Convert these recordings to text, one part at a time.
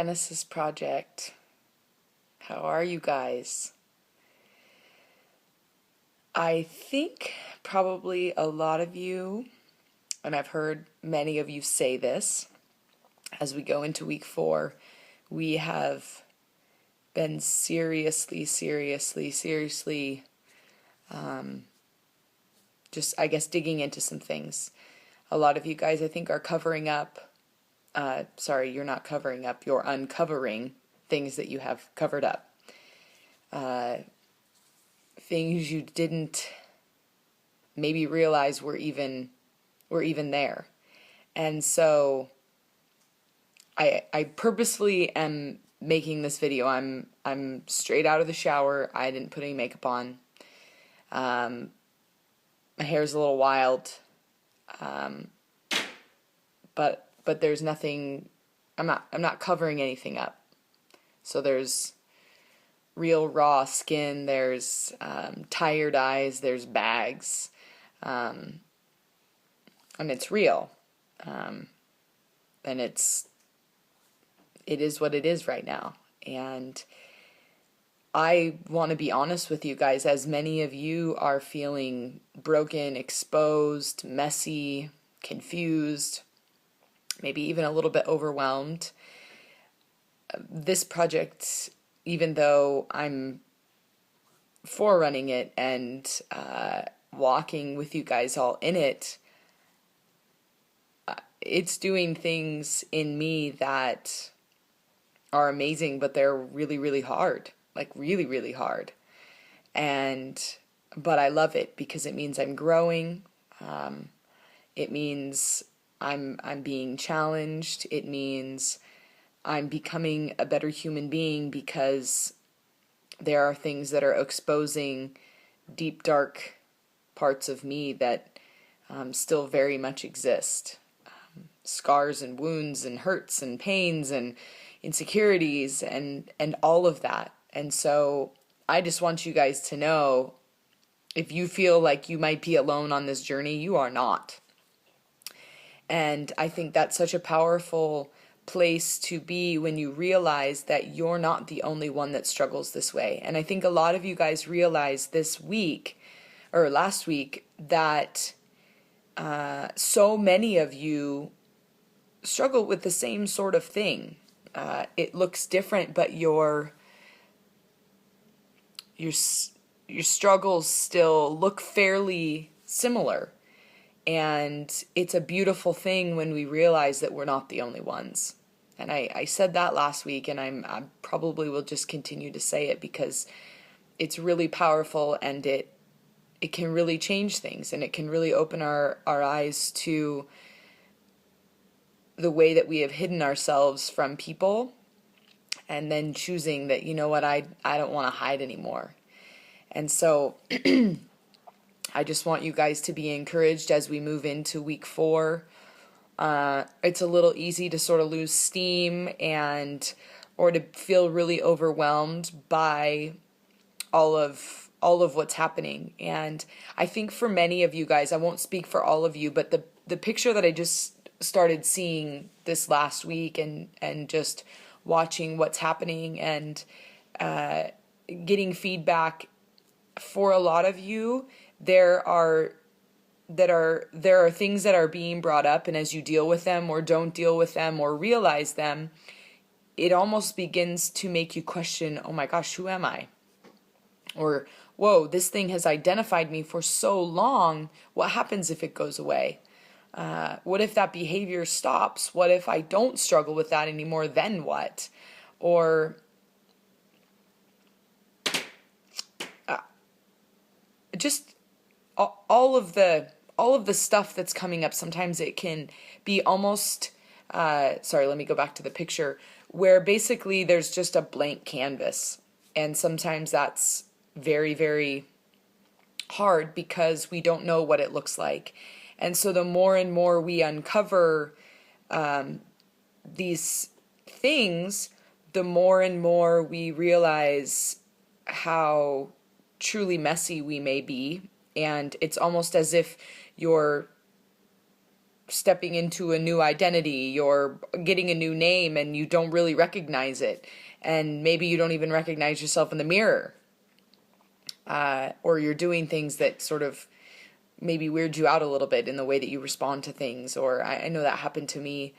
Genesis Project. How are you guys? I think probably a lot of you, and I've heard many of you say this, as we go into week 4, we have been seriously, just, I guess, digging into some things. A lot of you guys, I think, are covering up, sorry, you're not covering up, you're uncovering things that you have covered up. Things you didn't maybe realize were even there. And so I purposefully am making this video. I'm straight out of the shower. I didn't put any makeup on. My hair's a little wild. But there's nothing, I'm not covering anything up. So there's real raw skin, there's tired eyes, there's bags, and it's real. And it is what it is right now. And I want to be honest with you guys, as many of you are feeling broken, exposed, messy, confused, maybe even a little bit overwhelmed. This project, even though I'm forerunning it and walking with you guys all in it, it's doing things in me that are amazing, but they're really hard, like really hard. But I love it because it means I'm growing. It means I'm being challenged. It means I'm becoming a better human being because there are things that are exposing deep, dark parts of me that still very much exist. Scars and wounds and hurts and pains and insecurities and all of that. And so I just want you guys to know, if you feel like you might be alone on this journey, you are not. And I think that's such a powerful place to be when you realize that you're not the only one that struggles this way. And I think a lot of you guys realized this week, or last week, that so many of you struggle with the same sort of thing. It looks different, but your struggles still look fairly similar. And it's a beautiful thing when we realize that we're not the only ones. And I said that last week, and I probably will just continue to say it because it's really powerful, and it can really change things, and it can really open our eyes to the way that we have hidden ourselves from people, and then choosing that, you know what, I don't want to hide anymore. And so I just want you guys to be encouraged as we move into week 4. It's a little easy to sort of lose steam or to feel really overwhelmed by all of what's happening. And I think for many of you guys, I won't speak for all of you, but the picture that I just started seeing this last week and just watching what's happening and getting feedback, for a lot of you, there are things that are being brought up, and as you deal with them or don't deal with them or realize them, it almost begins to make you question, oh my gosh, who am I? Or, whoa, this thing has identified me for so long, what happens if it goes away? What if that behavior stops? What if I don't struggle with that anymore? Then what? Or just all of the stuff that's coming up. Sometimes it can be almost, sorry, let me go back to the picture, where basically there's just a blank canvas. And sometimes that's very hard because we don't know what it looks like. And so the more and more we uncover these things, the more and more we realize how truly messy we may be. And it's almost as if you're stepping into a new identity, you're getting a new name and you don't really recognize it. And maybe you don't even recognize yourself in the mirror. Or you're doing things that sort of maybe weird you out a little bit in the way that you respond to things. Or I know that happened to me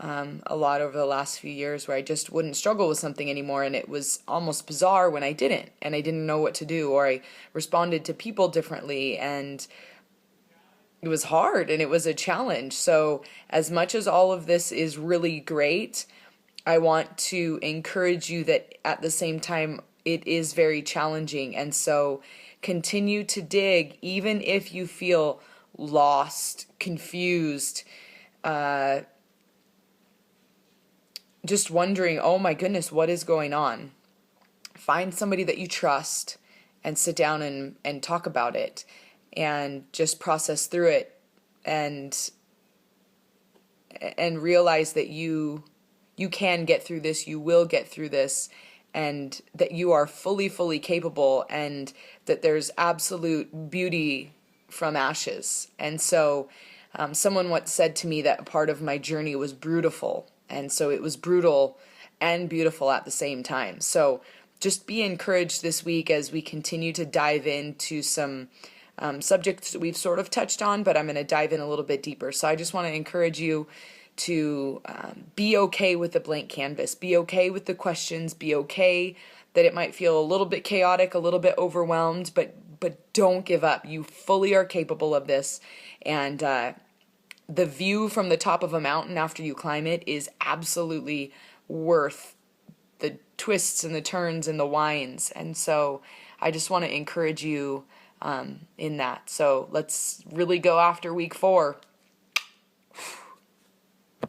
a lot over the last few years, where I just wouldn't struggle with something anymore, and it was almost bizarre when I didn't, and I didn't know what to do, or I responded to people differently, and it was hard and it was a challenge. So as much as all of this is really great, I want to encourage you that at the same time it is very challenging, and so continue to dig even if you feel lost, confused, just wondering, oh my goodness, what is going on? Find somebody that you trust and sit down and talk about it and just process through it, and realize that you can get through this, you will get through this, and that you are fully capable, and that there's absolute beauty from ashes. And so someone once said to me that a part of my journey was brutal. And so it was brutal and beautiful at the same time. So just be encouraged this week as we continue to dive into some subjects that we've sort of touched on, but I'm going to dive in a little bit deeper. So I just want to encourage you to be okay with the blank canvas. Be okay with the questions. Be okay that it might feel a little bit chaotic, a little bit overwhelmed, but don't give up. You fully are capable of this. And the view from the top of a mountain after you climb it is absolutely worth the twists and the turns and the winds. And so I just want to encourage you in that. So let's really go after week 4.